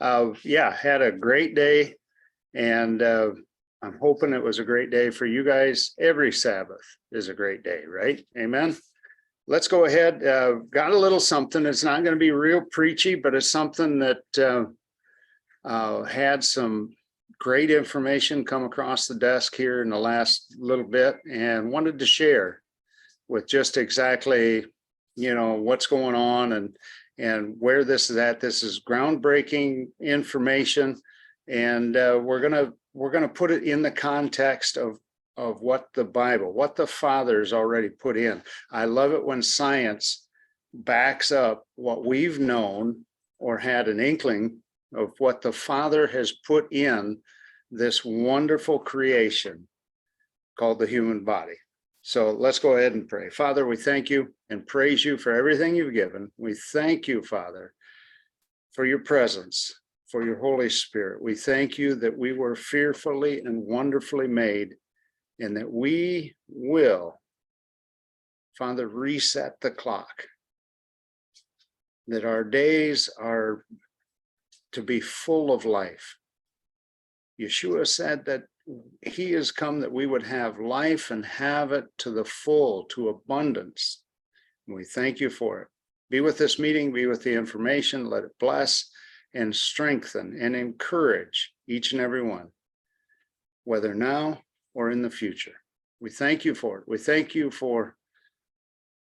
Yeah, had a great day, and I'm hoping it was a great day for you guys. Every Sabbath is a great day, right? Amen. Let's go ahead. Got a little something. It's not going to be real preachy, but it's something that had some great information come across the desk here in the last little bit, and wanted to share with just exactly, what's going on and where this is at. This is groundbreaking information, and we're gonna put it in the context of what the Bible, what the fathers already put in. I love it when science backs up what we've known or had an inkling of what the Father has put in this wonderful creation called the human body. So let's go ahead and pray. Father, we thank you and praise you for everything you've given. We thank you, Father, for your presence, for your Holy Spirit. We thank you that we were fearfully and wonderfully made, and that we will, Father, reset the clock, that our days are to be full of life. Yeshua said that he has come that we would have life and have it to the full, to abundance. And we thank you for it. Be with this meeting, be with the information, let it bless and strengthen and encourage each and every one, whether now or in the future. We thank you for it. We thank you for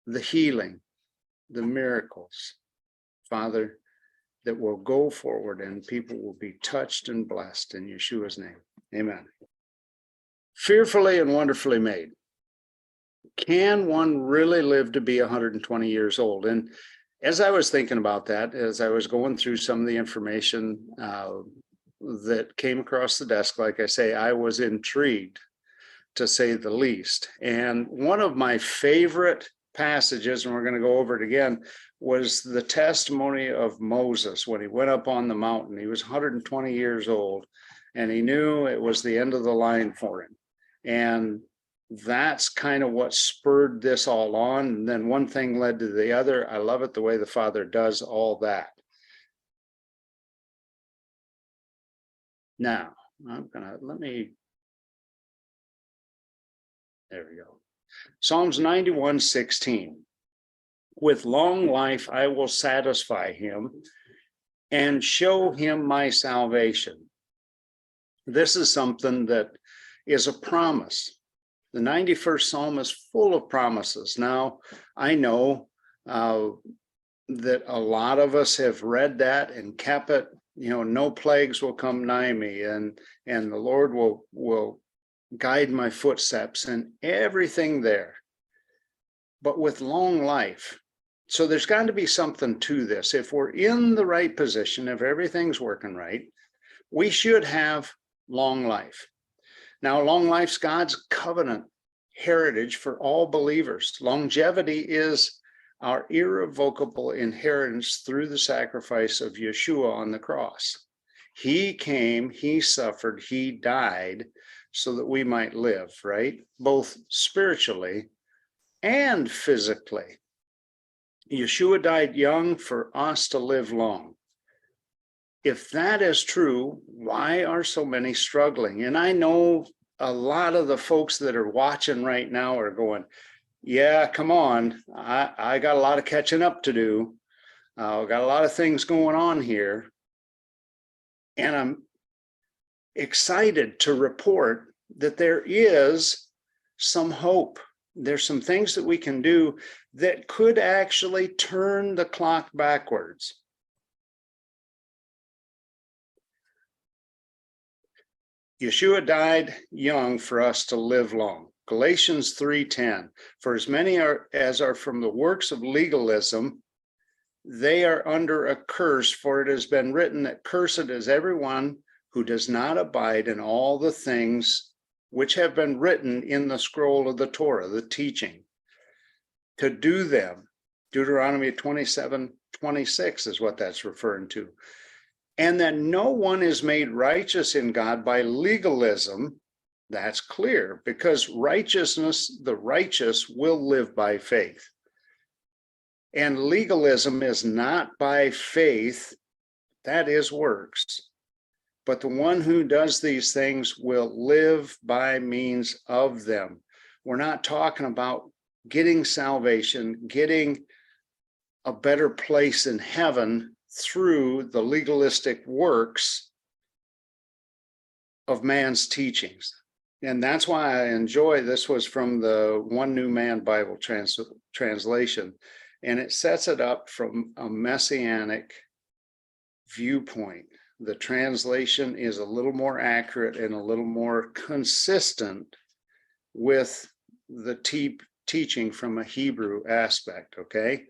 the healing, the miracles, Father, that will go forward and people will be touched and blessed in Yeshua's name. Amen. Fearfully and wonderfully made. Can one really live to be 120 years old? And as I was thinking about that, as I was going through some of the information that came across the desk, like I say, I was intrigued, to say the least. And one of my favorite passages, and we're going to go over it again, was the testimony of Moses when he went up on the mountain. He was 120 years old, and he knew it was the end of the line for him. And that's kind of what spurred this all on. And then one thing led to the other. I love it the way the Father does all that. Now, there we go. Psalms 91:16. With long life I will satisfy him and show him my salvation. This is something that is a promise. The 91st Psalm is full of promises. Now, I know that a lot of us have read that and kept it, no plagues will come nigh me, and the Lord will guide my footsteps and everything there. But with long life, so there's got to be something to this. If we're in the right position, if everything's working right, we should have long life. Now, long life's God's covenant heritage for all believers. Longevity is our irrevocable inheritance through the sacrifice of Yeshua on the cross. He came, he suffered, he died so that we might live, right? Both spiritually and physically. Yeshua died young for us to live long. If that is true, why are so many struggling? And I know a lot of the folks that are watching right now are going, yeah, come on. I got a lot of catching up to do. I've got a lot of things going on here. And I'm excited to report that there is some hope. There's some things that we can do that could actually turn the clock backwards. Yeshua died young for us to live long. Galatians 3:10, for as many as are from the works of legalism, they are under a curse, for it has been written that cursed is everyone who does not abide in all the things which have been written in the scroll of the Torah, the teaching, to do them. Deuteronomy 27:26 is what that's referring to. And that no one is made righteous in God by legalism. That's clear, because righteousness, the righteous will live by faith. And legalism is not by faith That is works. But the one who does these things will live by means of them. We're not talking about getting salvation, getting a better place in heaven through the legalistic works of man's teachings. And that's why I enjoy, this was from the One New Man Bible translation, and it sets it up from a messianic viewpoint. The translation is a little more accurate and a little more consistent with the teaching from a Hebrew aspect, okay?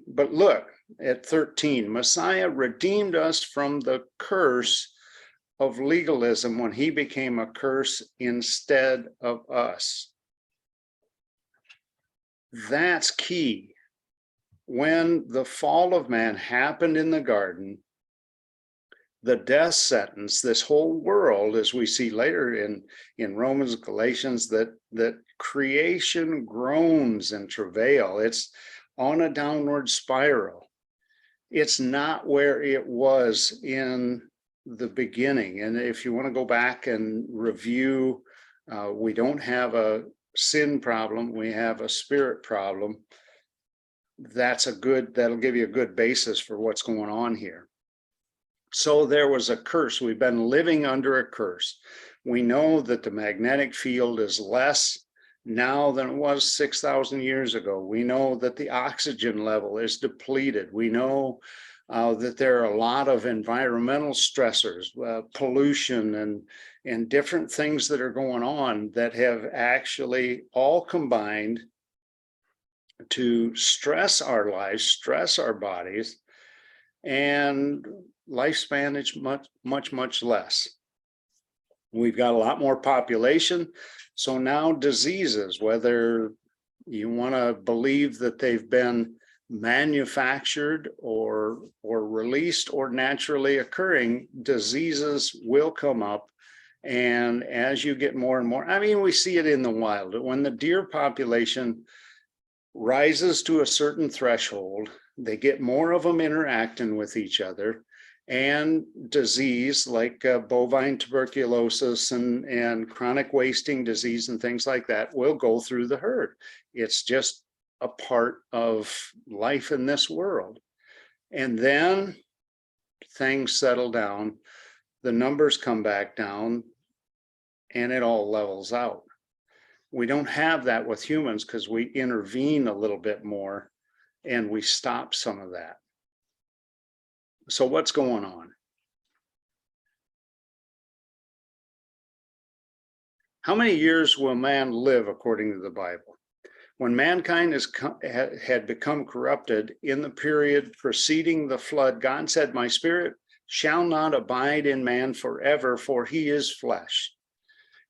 But look at 13, Messiah redeemed us from the curse of legalism when he became a curse instead of us. That's key. When the fall of man happened in the garden, the death sentence, this whole world, as we see later in Romans, Galatians, that creation groans and travail. It's on a downward spiral. It's not where it was in the beginning. And if you want to go back and review, we don't have a sin problem, we have a spirit problem. That'll give you a good basis for what's going on here. So there was a curse. We've been living under a curse. We know that the magnetic field is less now than it was 6,000 years ago. We know that the oxygen level is depleted. We know that there are a lot of environmental stressors, pollution and different things that are going on that have actually all combined to stress our lives, stress our bodies, and lifespan is much less. We've got a lot more population. So now diseases, whether you want to believe that they've been manufactured or released or naturally occurring, diseases will come up. And as you get more and more, I mean, we see it in the wild. When the deer population rises to a certain threshold, they get more of them interacting with each other, and disease like bovine tuberculosis and chronic wasting disease and things like that will go through the herd. It's just a part of life in this world. And then things settle down, the numbers come back down, and it all levels out. We don't have that with humans because we intervene a little bit more and we stop some of that. So what's going on? How many years will man live according to the Bible? When mankind had become corrupted in the period preceding the flood, God said, "My spirit shall not abide in man forever, for he is flesh.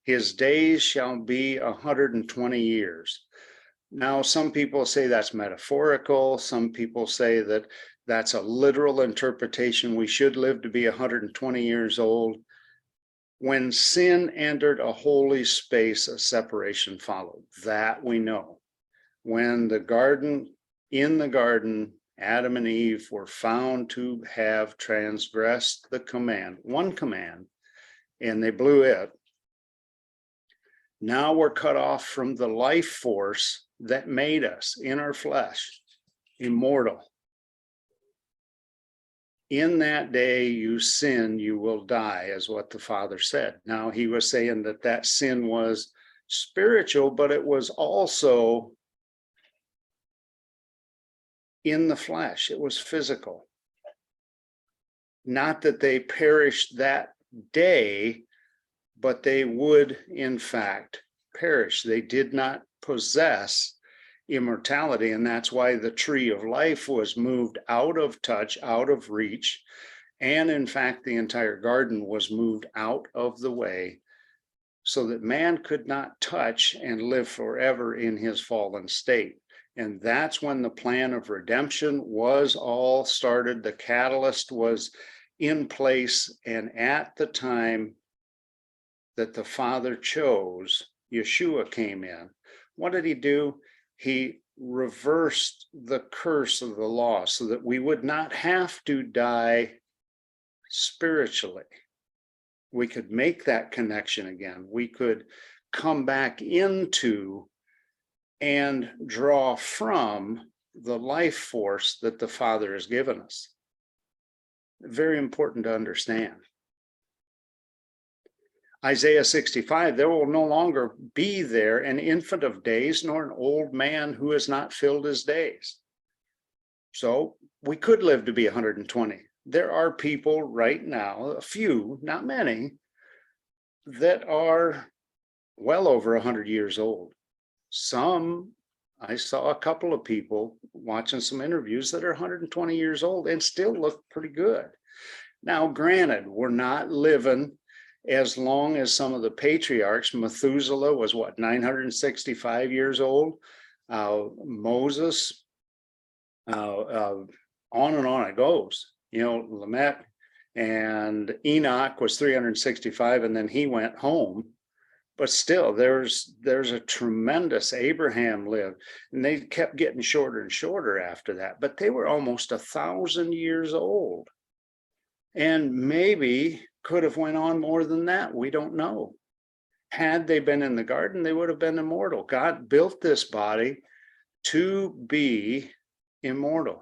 His days shall be 120 years. Now, some people say that's metaphorical. Some people say that that's a literal interpretation. We should live to be 120 years old. When sin entered a holy space, a separation followed. That we know. When in the garden, Adam and Eve were found to have transgressed the command, one command, and they blew it. Now we're cut off from the life force that made us in our flesh, immortal. In that day you sin, you will die, is what the Father said. Now he was saying that sin was spiritual, but it was also in the flesh. It was physical. Not that they perished that day, but they would in fact perish. They did not possess immortality, and that's why the tree of life was moved out of touch, out of reach, and in fact the entire garden was moved out of the way so that man could not touch and live forever in his fallen state. And that's when the plan of redemption was all started. The catalyst was in place, and at the time that the Father chose, Yeshua came in. What did he do? He reversed the curse of the law so that we would not have to die spiritually. We could make that connection again. We could come back into and draw from the life force that the Father has given us. Very important to understand. Isaiah 65, there will no longer be there an infant of days, nor an old man who has not filled his days. So we could live to be 120. There are people right now, a few, not many, that are well over 100 years old. Some, I saw a couple of people watching some interviews that are 120 years old and still look pretty good. Now, granted, we're not living as long as some of the patriarchs. Methuselah was what, 965 years old? Moses, on and on it goes. You know, Lamech and Enoch was 365, and then he went home. But still, there's a tremendous. Abraham lived, and they kept getting shorter and shorter after that. But they were almost 1,000 years old, and maybe could have went on more than that. We don't know. Had they been in the garden, they would have been immortal. God built this body to be immortal.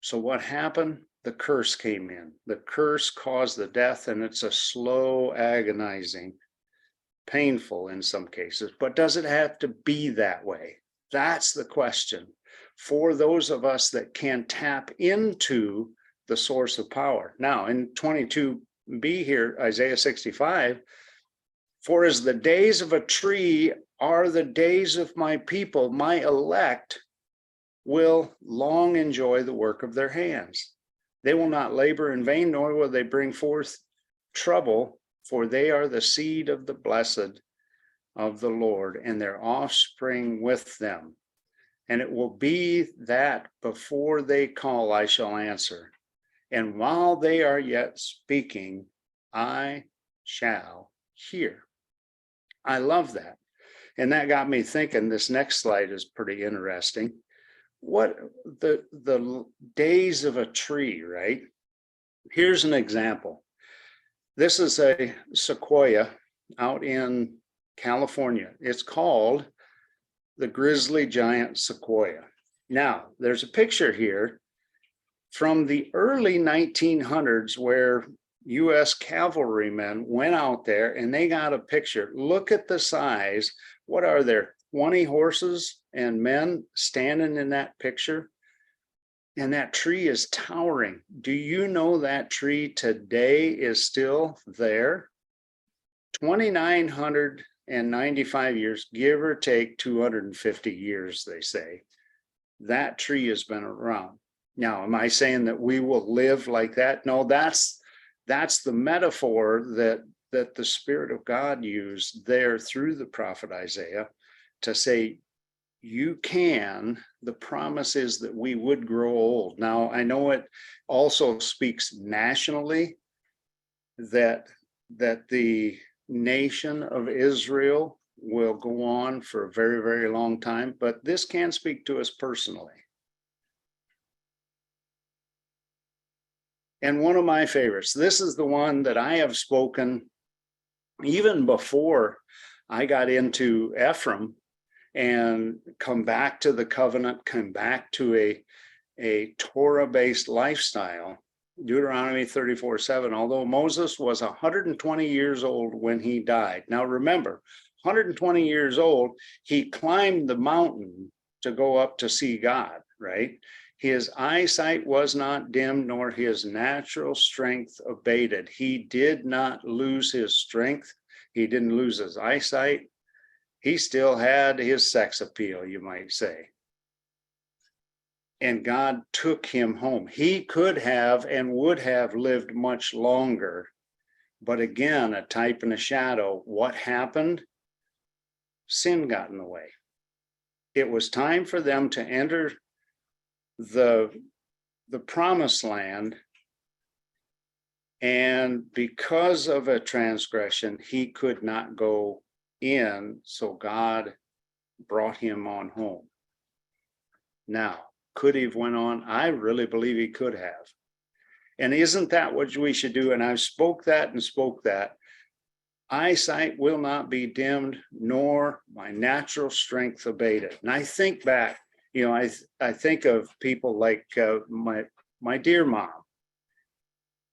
So what happened? The curse came in. The curse caused the death, and it's a slow, agonizing, painful in some cases. But does it have to be that way? That's the question for those of us that can tap into the source of power. Now, in 22b here, Isaiah 65, for as the days of a tree are the days of my people, my elect will long enjoy the work of their hands. They will not labor in vain, nor will they bring forth trouble, for they are the seed of the blessed of the Lord, and their offspring with them. And it will be that before they call, I shall answer. And while they are yet speaking, I shall hear. I love that. And that got me thinking, this next slide is pretty interesting. What the days of a tree, right? Here's an example. This is a sequoia out in California. It's called the grizzly giant sequoia. Now, there's a picture here from the early 1900s where U.S. cavalrymen went out there and they got a picture. Look at the size. What are there? 20 horses and men standing in that picture, and that tree is towering. Do you know that tree today is still there? 2,995 years, give or take 250 years, they say. That tree has been around. Now, am I saying that we will live like that? No, that's the metaphor that the Spirit of God used there through the prophet Isaiah to say, you can, the promise is that we would grow old. Now, I know it also speaks nationally that the nation of Israel will go on for a very, very long time, but this can speak to us personally. And one of my favorites, this is the one that I have spoken even before I got into Ephraim and come back to the covenant, come back to a Torah-based lifestyle. Deuteronomy 34:7, although Moses was 120 years old when he died. Now remember, 120 years old, he climbed the mountain to go up to see God, right? His eyesight was not dim, nor his natural strength abated. He did not lose his strength. He didn't lose his eyesight. He still had his sex appeal, you might say. And God took him home. He could have and would have lived much longer. But again, a type and a shadow. What happened? Sin got in the way. It was time for them to enter the promised land. And because of a transgression, he could not go in, so God brought him on home. Now, could he have went on? I really believe he could have. And isn't that what we should do? And I've spoke that and spoke that. Eyesight will not be dimmed, nor my natural strength abated. And I think back, I think of people like my dear mom.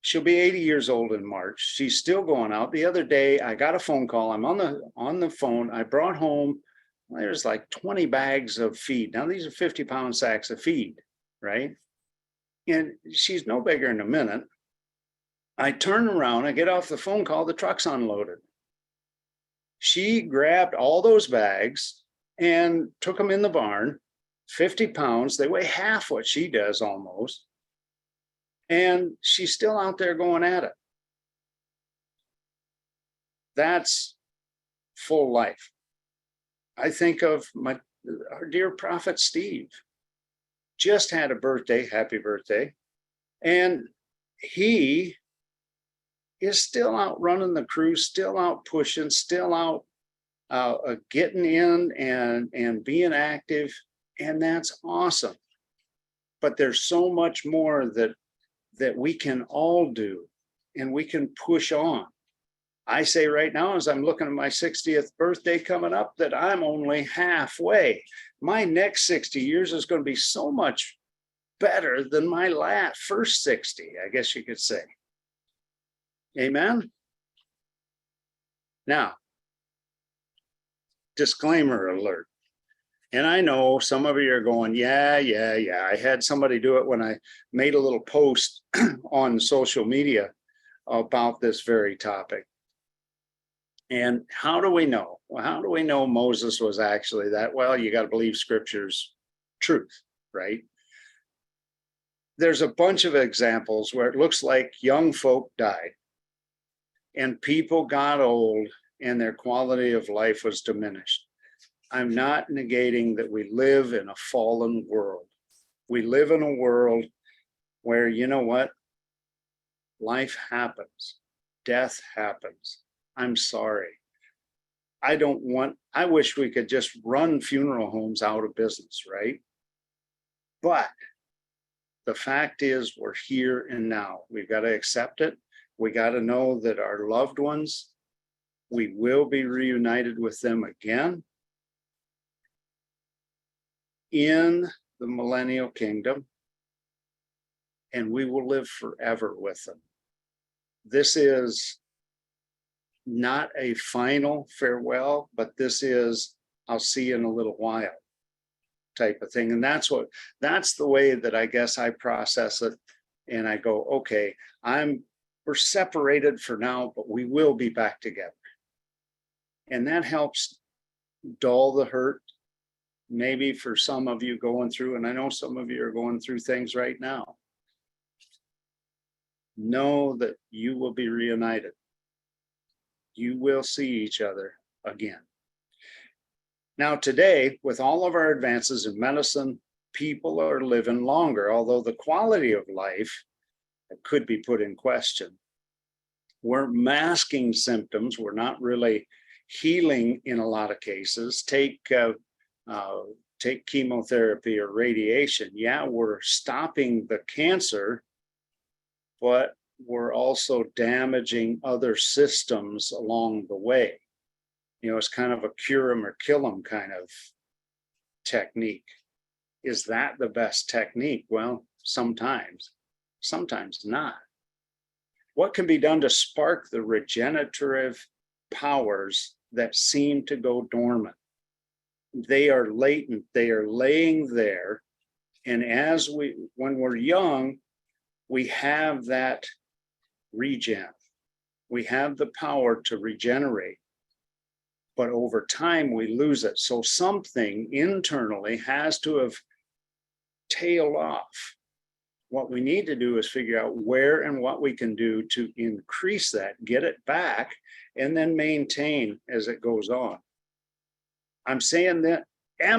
She'll be 80 years old in March. She's still going out. The other day, I got a phone call. I'm on the phone. I brought home, there's like 20 bags of feed. Now, these are 50-pound sacks of feed, right? And she's no bigger in a minute. I turn around, I get off the phone call, the truck's unloaded. She grabbed all those bags and took them in the barn, 50 pounds. They weigh half what she does almost. And she's still out there going at it. That's full life. I think of our dear prophet Steve. Just had a birthday, happy birthday. And he is still out running the crew, still out pushing, still out getting in and being active. And that's awesome. But there's so much more that we can all do, and we can push on. I say right now, as I'm looking at my 60th birthday coming up, that I'm only halfway. My next 60 years is going to be so much better than my first 60, I guess you could say. Amen. Now, disclaimer alert. And I know some of you are going, yeah. I had somebody do it when I made a little post on social media about this very topic. And how do we know? Well, how do we know Moses was actually that? Well, you got to believe Scripture's truth, right? There's a bunch of examples where it looks like young folk died and people got old and their quality of life was diminished. I'm not negating that we live in a fallen world. We live in a world where, you know what? Life happens. Death happens. I'm sorry. I wish we could just run funeral homes out of business, right? But the fact is, we're here and now. We've got to accept it. We got to know that our loved ones, we will be reunited with them again in the millennial kingdom, and we will live forever with them. This is not a final farewell, but this is, I'll see you in a little while type of thing. And that's the way that I guess I process it. And I go, okay, we're separated for now, but we will be back together. And that helps dull the hurt. Maybe for some of you going through, and I know some of you are going through things right now. Know that you will be reunited. You will see each other again. Now today, with all of our advances in medicine, people are living longer, although the quality of life could be put in question. We're masking symptoms. We're not really healing in a lot of cases. Take chemotherapy or radiation. Yeah, we're stopping the cancer, but we're also damaging other systems along the way. It's kind of a cure them or kill them kind of technique. Is that the best technique? Well, sometimes not. What can be done to spark the regenerative powers that seem to go dormant? They are latent, they are laying there. And when we're young, we have that regen. We have the power to regenerate. But over time, we lose it. So something internally has to have tailed off. What we need to do is figure out where and what we can do to increase that, get it back, and then maintain as it goes on. Am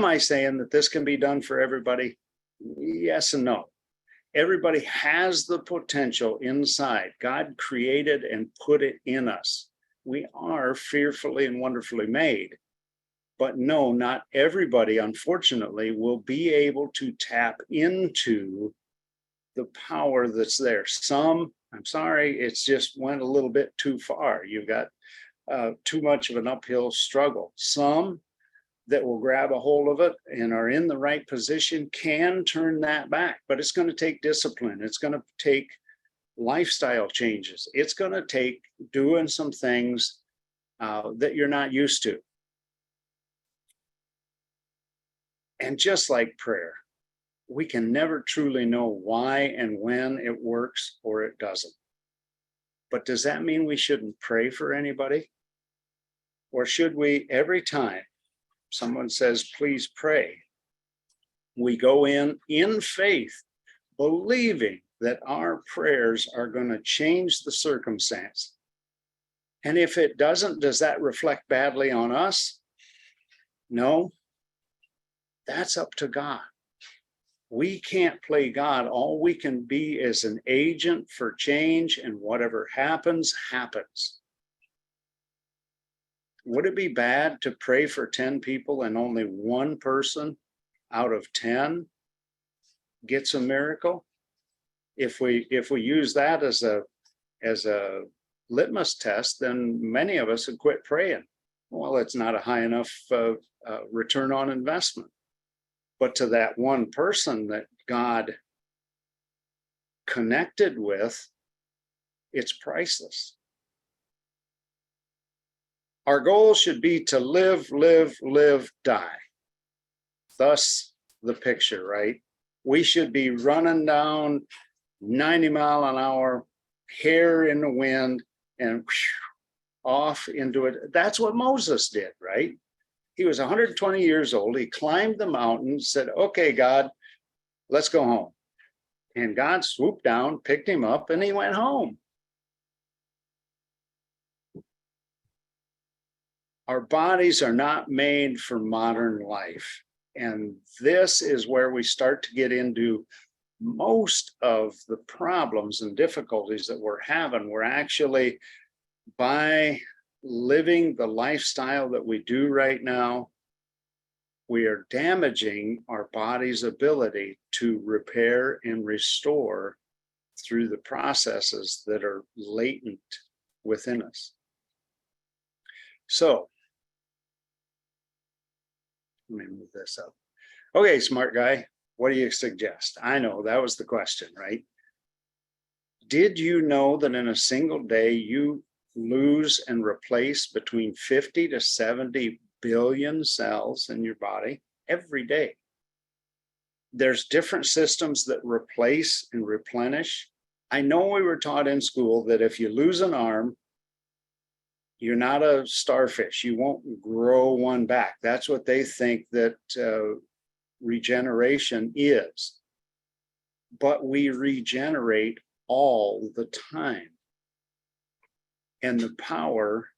I saying that this can be done for everybody? Yes and no. Everybody has the potential inside. God created and put it in us. We are fearfully and wonderfully made. But no, not everybody, unfortunately, will be able to tap into the power that's there. Some, I'm sorry, it's just went a little bit too far. You've got too much of an uphill struggle. Some that will grab a hold of it and are in the right position can turn that back, but it's going to take discipline. It's going to take lifestyle changes. It's going to take doing some things that you're not used to. And just like prayer, we can never truly know why and when it works or it doesn't. But does that mean we shouldn't pray for anybody? Or should we, every time someone says, please pray, we go in faith, believing that our prayers are going to change the circumstance? And if it doesn't, does that reflect badly on us? No, that's up to God. We can't play God. All we can be is an agent for change, and whatever happens, happens. Would it be bad to pray for 10 people and only one person out of 10 gets a miracle? If we use that as a litmus test, then many of us would quit praying. Well, it's not a high enough return on investment. But to that one person that God connected with, it's priceless. Our goal should be to live, die. Thus the picture, right? We should be running down 90 mile an hour, hair in the wind, and off into it. That's what Moses did, right? He was 120 years old. He climbed the mountain, said, okay, God, let's go home. And God swooped down, picked him up, and he went home. Our bodies are not made for modern life. And this is where we start to get into most of the problems and difficulties that we're having. We're actually, by living the lifestyle that we do right now, we are damaging our body's ability to repair and restore through the processes that are latent within us. So, let me move this up. Okay, smart guy, what do you suggest? I know that was the question, right? Did you know that in a single day you lose and replace between 50 to 70 billion cells in your body every day? There's different systems that replace and replenish. I know we were taught in school that if you lose an arm, you're not a starfish. You won't grow one back. That's what they think that regeneration is. But we regenerate all the time. And the power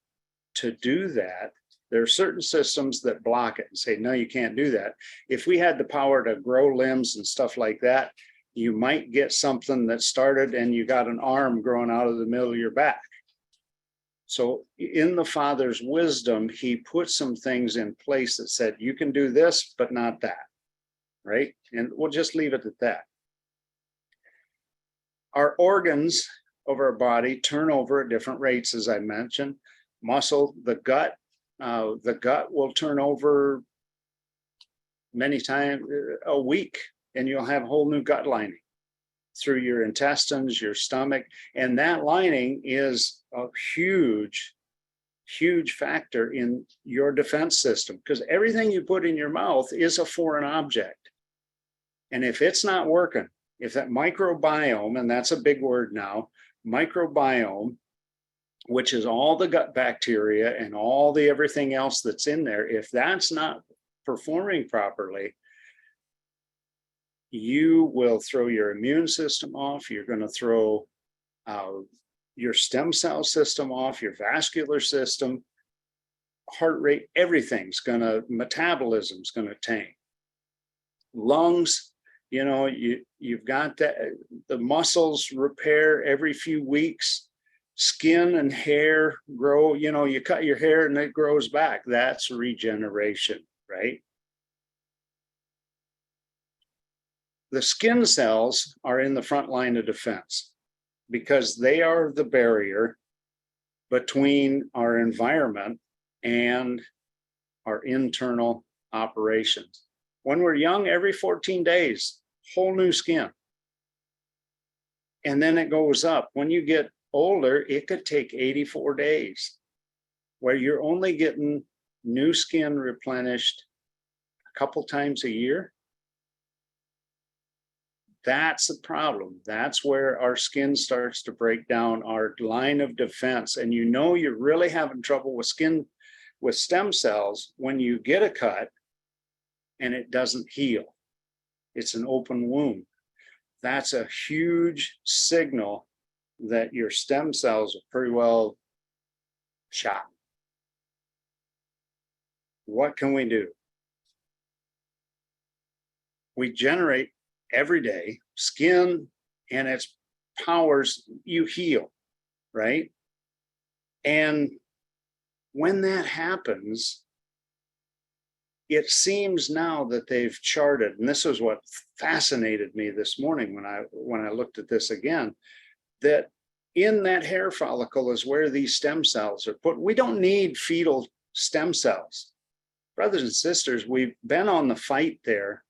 to do that, there are certain systems that block it and say, no, you can't do that. If we had the power to grow limbs and stuff like that, you might get something that started and you got an arm growing out of the middle of your back. So in the Father's wisdom, he put some things in place that said, you can do this, but not that, right? And we'll just leave it at that. Our organs of our body turn over at different rates, as I mentioned. Muscle, the gut will turn over many times a week, and you'll have a whole new gut lining through your intestines, your stomach, and that lining is a huge factor in your defense system, because everything you put in your mouth is a foreign object. And if it's not working, if that microbiome, and that's a big word now, microbiome, which is all the gut bacteria and all the everything else that's in there, if that's not performing properly, you will throw your immune system off. You're going to throw your stem cell system off, your vascular system, heart rate, metabolism's going to tank. Lungs, you've got the muscles repair every few weeks. Skin and hair grow, you cut your hair and it grows back. That's regeneration, right? The skin cells are in the front line of defense because they are the barrier between our environment and our internal operations. When we're young, every 14 days, whole new skin. And then it goes up. When you get older, it could take 84 days where you're only getting new skin replenished a couple times a year. That's the problem. That's where our skin starts to break down, our line of defense. And you know you're really having trouble with skin, with stem cells, when you get a cut and it doesn't heal. It's an open wound. That's a huge signal that your stem cells are pretty well shot. What can we do? We generate every day skin and its powers, you heal, right? And when that happens, it seems now that they've charted, and this is what fascinated me this morning when I looked at this again, that in that hair follicle is where these stem cells are put. We don't need fetal stem cells. Brothers and sisters, we've been on the fight there,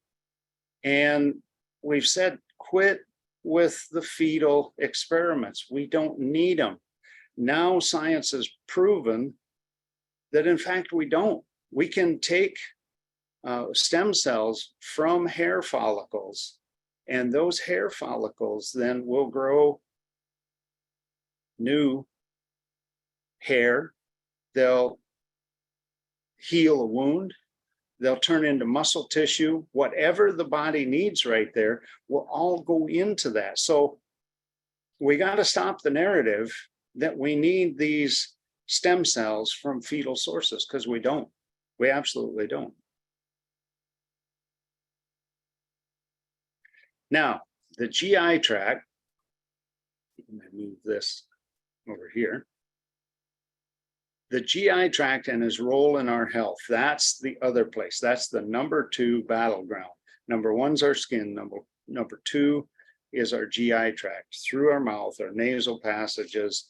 and we've said, quit with the fetal experiments. We don't need them. Now science has proven that in fact we don't. We can take stem cells from hair follicles, and those hair follicles then will grow new hair. They'll heal a wound. They'll turn into muscle tissue. Whatever the body needs right there will all go into that. So we got to stop the narrative that we need these stem cells from fetal sources, because we don't. We absolutely don't. Now, the GI tract, let me move this over here. The GI tract and his role in our health, that's the other place. That's the number 2 battleground. Number 1's our skin. Number 2 is our GI tract, through our mouth, our nasal passages,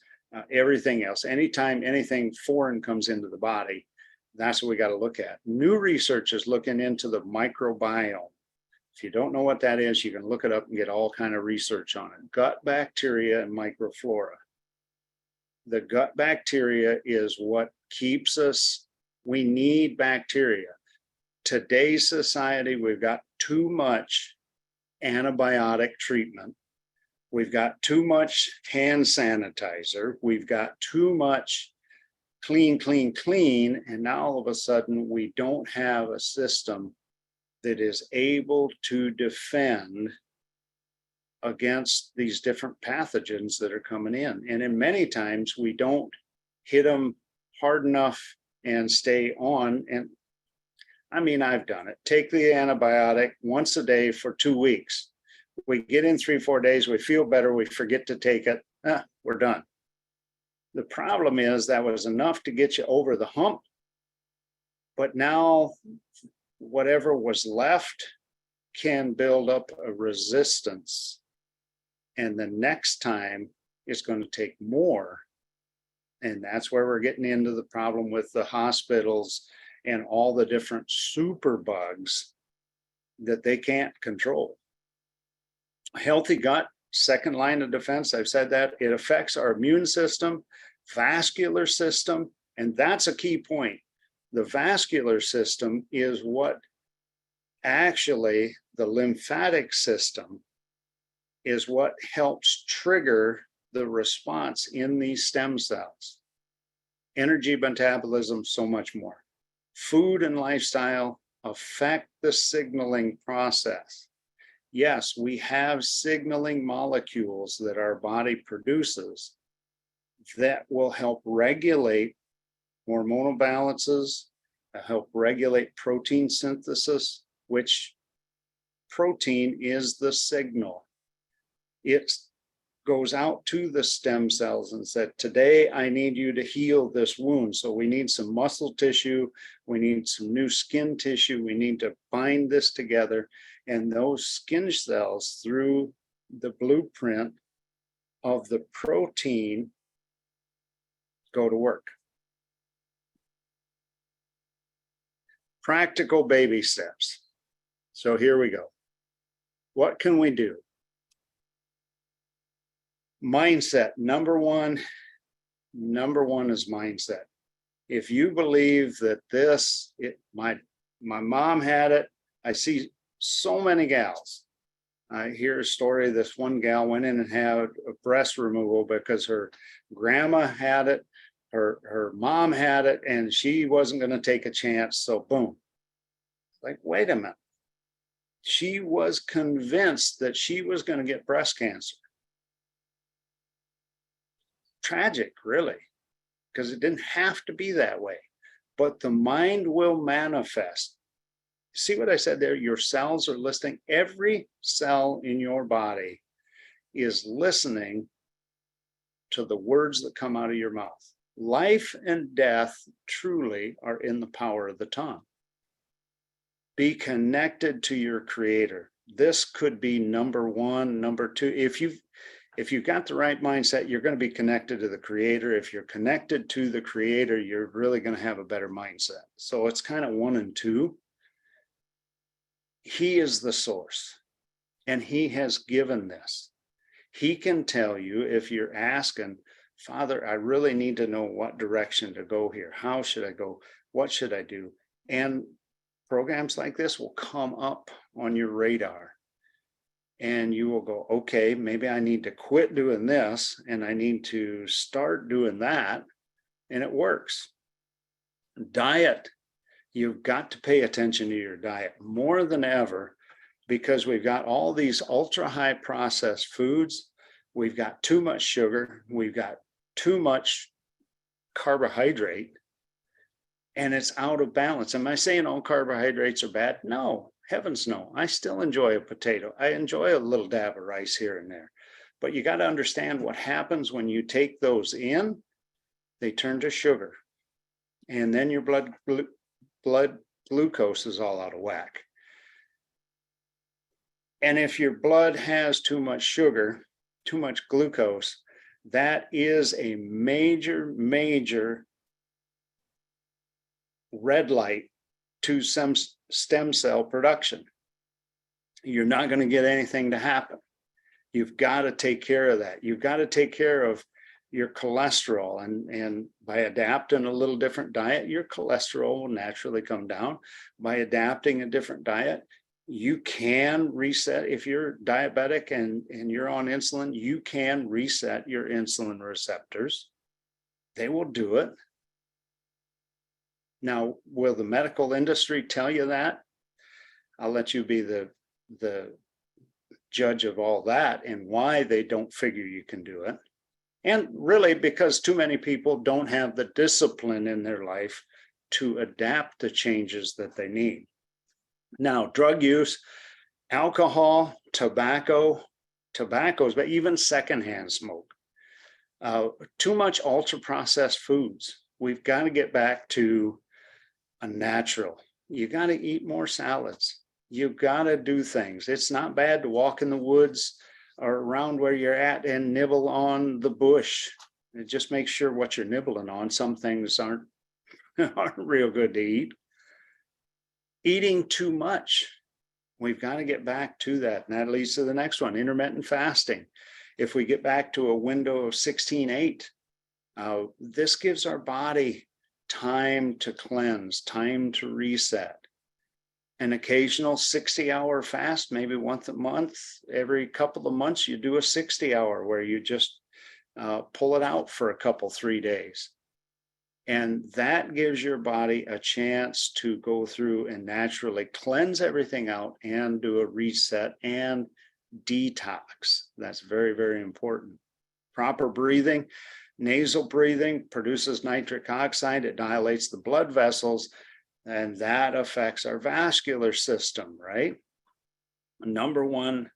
everything else. Anytime anything foreign comes into the body, that's what we got to look at. New research is looking into the microbiome. If you don't know what that is, you can look it up and get all kind of research on it. Gut bacteria and microflora. The gut bacteria is what keeps us. We need bacteria. Today's society, we've got too much antibiotic treatment. We've got too much hand sanitizer. We've got too much clean. And now all of a sudden, we don't have a system that is able to defend against these different pathogens that are coming in. And in many times we don't hit them hard enough and stay on. And I mean, I've done it. Take the antibiotic once a day for 2 weeks. We get in 3-4 days, we feel better, we forget to take it. We're done. The problem is that was enough to get you over the hump. But now whatever was left can build up a resistance. And the next time it's going to take more. And that's where we're getting into the problem with the hospitals and all the different super bugs that they can't control. A healthy gut, second line of defense, I've said that, it affects our immune system, vascular system, and that's a key point. The vascular system is what actually, the lymphatic system is what helps trigger the response in these stem cells. Energy metabolism, so much more. Food and lifestyle affect the signaling process. Yes, we have signaling molecules that our body produces that will help regulate hormonal balances, help regulate protein synthesis, which protein is the signal. It goes out to the stem cells and said, today I need you to heal this wound. So we need some muscle tissue, we need some new skin tissue, we need to bind this together. And those skin cells, through the blueprint of the protein, go to work. Practical baby steps. So here we go. What can we do? Mindset, number one is mindset. If you believe that my mom had it, I see so many gals. I hear a story, this one gal went in and had a breast removal because her grandma had it, her mom had it, and she wasn't going to take a chance. So boom. Like, wait a minute. She was convinced that she was going to get breast cancer. Tragic, really, because it didn't have to be that way. But the mind will manifest. See what I said there? Your cells are listening. Every cell in your body is listening to the words that come out of your mouth. Life and death truly are in the power of the tongue. Be connected to your creator. This could be number one. Number two, if you've got the right mindset, you're going to be connected to the creator. If you're connected to the creator, you're really going to have a better mindset. So it's kind of 1 and 2. He is the source, and he has given this. He can tell you, if you're asking, Father, I really need to know what direction to go here. How should I go? What should I do? And programs like this will come up on your radar, and you will go, okay, maybe I need to quit doing this and I need to start doing that. And it works. Diet. You've got to pay attention to your diet more than ever, because we've got all these ultra high processed foods. We've got too much sugar. We've got too much carbohydrate, and it's out of balance. Am I saying all carbohydrates are bad? No, heavens no. I still enjoy a potato. I enjoy a little dab of rice here and there. But you got to understand what happens when you take those in. They turn to sugar, and then your blood glucose is all out of whack. And if your blood has too much sugar, too much glucose, that is a major red light to some stem cell production. You're not going to get anything to happen. You've got to take care of that. You've got to take care of your cholesterol, and by adapting a little different diet, your cholesterol will naturally come down. By adapting a different diet, you can reset. If you're diabetic and you're on insulin, you can reset your insulin receptors. They will do it. Now, will the medical industry tell you that? I'll let you be the judge of all that and why they don't figure you can do it. And really, because too many people don't have the discipline in their life to adapt the changes that they need. Now, drug use, alcohol, tobacco, but even secondhand smoke, too much ultra processed foods. We've got to get back to a natural. You got to eat more salads. You've got to do things. It's not bad to walk in the woods or around where you're at and nibble on the bush. And just make sure what you're nibbling on. Some things aren't real good to eat. Eating too much. We've got to get back to that. And that leads to the next one, intermittent fasting. If we get back to a window of 16:8, this gives our body time to cleanse, time to reset. An occasional 60-hour fast, maybe once a month, every couple of months, you do a 60-hour where you just pull it out for a couple, 3 days. And that gives your body a chance to go through and naturally cleanse everything out and do a reset and detox. That's very, very important. Proper breathing, nasal breathing produces nitric oxide. It dilates the blood vessels, and that affects our vascular system, right? Number one,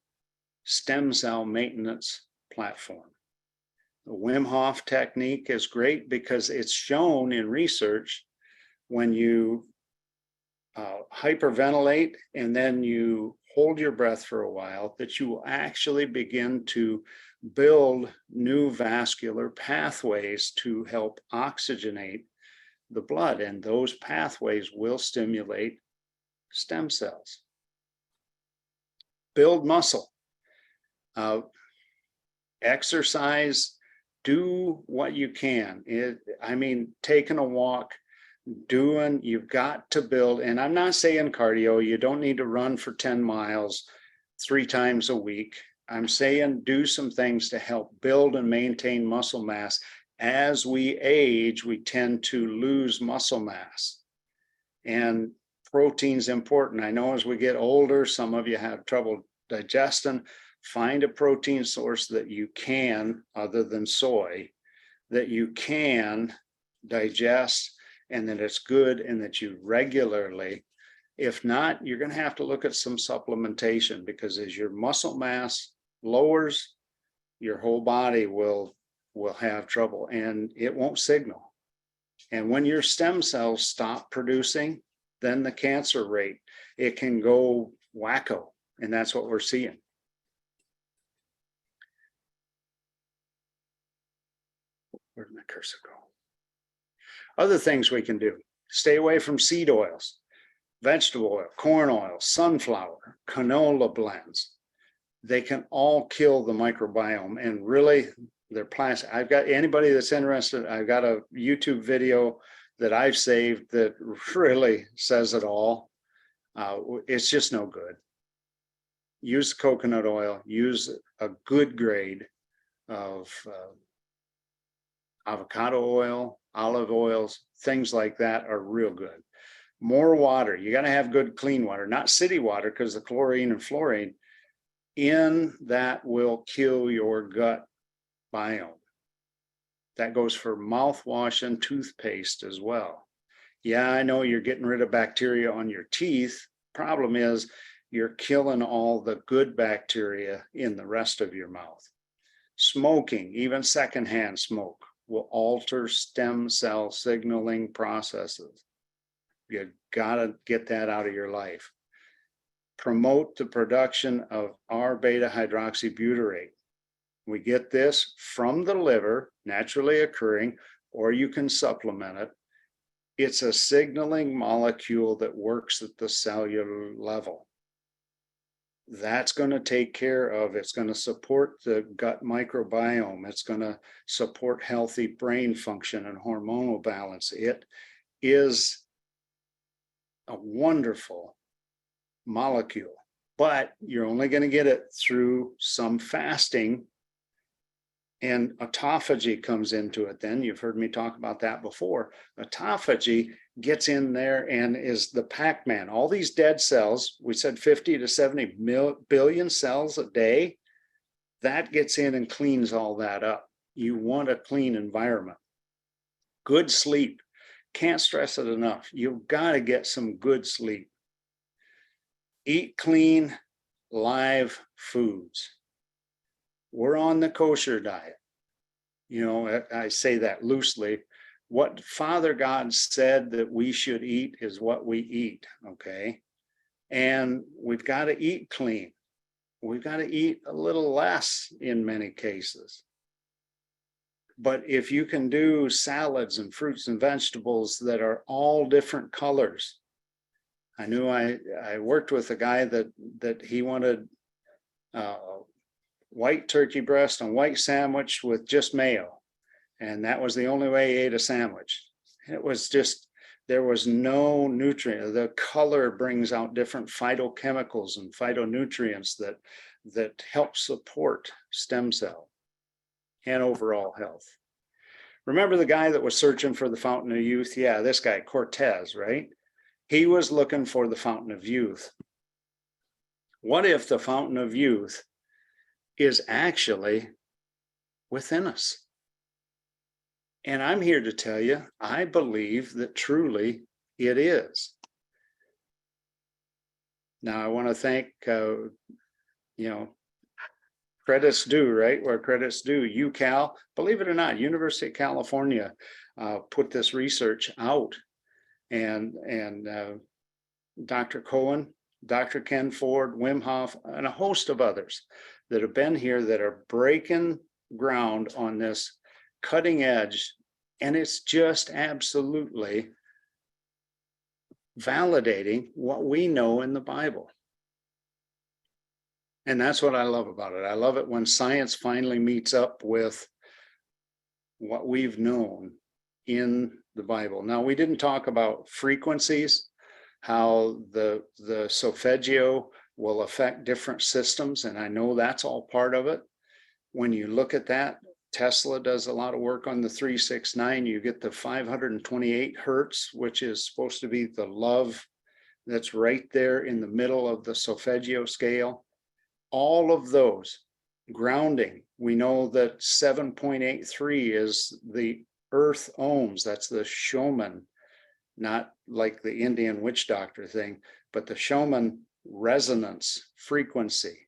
stem cell maintenance platform. The Wim Hof technique is great because it's shown in research when you hyperventilate and then you hold your breath for a while, that you will actually begin to build new vascular pathways to help oxygenate the blood. And those pathways will stimulate stem cells. Build muscle. Exercise, do what you can. Taking a walk, you've got to build, and I'm not saying cardio, you don't need to run for 10 miles 3 times a week. I'm saying do some things to help build and maintain muscle mass. As we age, we tend to lose muscle mass. And protein's important. I know as we get older, some of you have trouble digesting. Find a protein source that you can, other than soy, that you can digest and that it's good and that you regularly. If not, you're going to have to look at some supplementation, because as your muscle mass lowers, your whole body will have trouble and it won't signal. And when your stem cells stop producing, then the cancer rate, it can go wacko. And that's what we're seeing. Where did my cursor go? Other things we can do: stay away from seed oils, vegetable oil, corn oil, sunflower, canola blends. They can all kill the microbiome, and really they're plastic. I've got anybody that's interested, I've got a YouTube video that I've saved that really says it all. It's just no good. Use coconut oil, use a good grade of avocado oil, olive oils, things like that are real good. More water. You got to have good clean water, not city water, because the chlorine and fluorine in that will kill your gut biome. That goes for mouthwash and toothpaste as well. Yeah, I know you're getting rid of bacteria on your teeth. Problem is you're killing all the good bacteria in the rest of your mouth. Smoking, even secondhand smoke, will alter stem cell signaling processes. You gotta get that out of your life. Promote the production of R-beta hydroxybutyrate. We get this from the liver, naturally occurring, or you can supplement it. It's a signaling molecule that works at the cellular level. That's going to take care of, it's going to support the gut microbiome. It's going to support healthy brain function and hormonal balance. It is a wonderful molecule, but you're only going to get it through some fasting, and autophagy comes into it. Then you've heard me talk about that before. Autophagy gets in there and is the Pac-Man. All these dead cells, we said 50 to 70 billion cells a day, that gets in and cleans all that up. You want a clean environment. Good sleep. Can't stress it enough. You've got to get some good sleep. Eat clean, live foods. We're on the kosher diet. You know, I say that loosely. What Father God said that we should eat is what we eat, okay? And we've got to eat clean. We've got to eat a little less in many cases. But if you can do salads and fruits and vegetables that are all different colors. I knew I worked with a guy that he wanted white turkey breast and white sandwich with just mayo. And that was the only way he ate a sandwich. It was just, there was no nutrient. The color brings out different phytochemicals and phytonutrients that help support stem cell and overall health. Remember the guy that was searching for the fountain of youth? Yeah, this guy, Cortez, right? He was looking for the fountain of youth. What if the fountain of youth is actually within us? And I'm here to tell you, I believe that truly it is. Now, I want to thank, credits due, right? Where credits due. UCal, believe it or not, University of California put this research out. And Dr. Cohen Dr. Ken Ford, Wim Hof, and a host of others that have been here that are breaking ground on this cutting edge. And it's just absolutely validating what we know in the Bible. And that's what I love about it. I love it when science finally meets up with what we've known in the Bible. Now, we didn't talk about frequencies, how the solfeggio will affect different systems. And I know that's all part of it. When you look at that, Tesla does a lot of work on the 369. You get the 528 hertz, which is supposed to be the love that's right there in the middle of the solfeggio scale. All of those grounding. We know that 7.83 is the earth ohms. That's the Schumann, not like the Indian witch doctor thing, but the Schumann resonance frequency.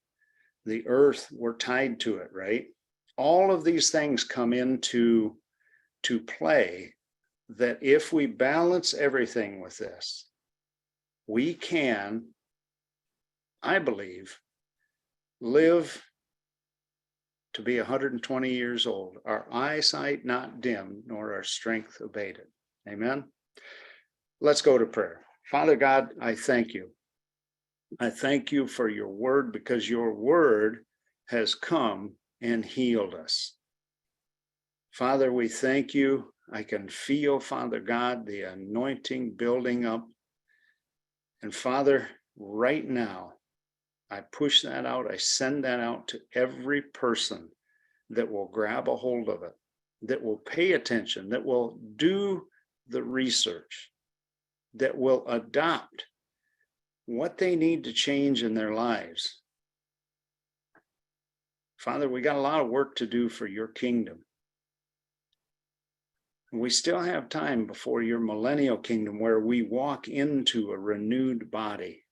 The earth, we're tied to it, right? All of these things come into play that if we balance everything with this, we can, I believe, live to be 120 years old, our eyesight not dim, nor our strength abated. Amen. Let's go to prayer. Father God, I thank you. I thank you for your word, because your word has come and healed us. Father, we thank you. I can feel, Father God, the anointing building up. And Father, right now, I push that out. I send that out to every person that will grab a hold of it, that will pay attention, that will do the research, that will adopt what they need to change in their lives. Father, we got a lot of work to do for your kingdom. We still have time before your millennial kingdom, where we walk into a renewed body.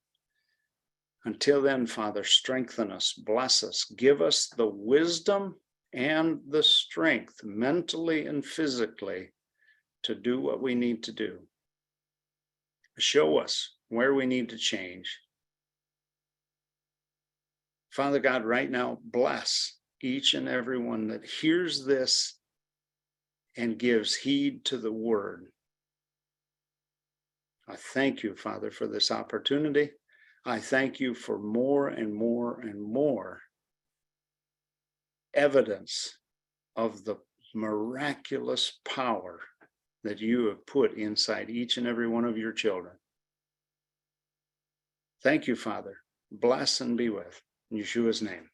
Until then, Father, strengthen us, bless us, give us the wisdom and the strength, mentally and physically, to do what we need to do. Show us where we need to change. Father God, right now, bless each and every one that hears this and gives heed to the word. I thank you, Father, for this opportunity. I thank you for more and more and more evidence of the miraculous power that you have put inside each and every one of your children. Thank you, Father. Bless and be with. In Yeshua's name.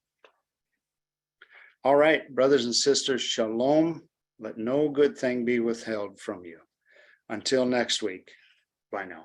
All right, brothers and sisters, shalom. Let no good thing be withheld from you. Until next week, bye now.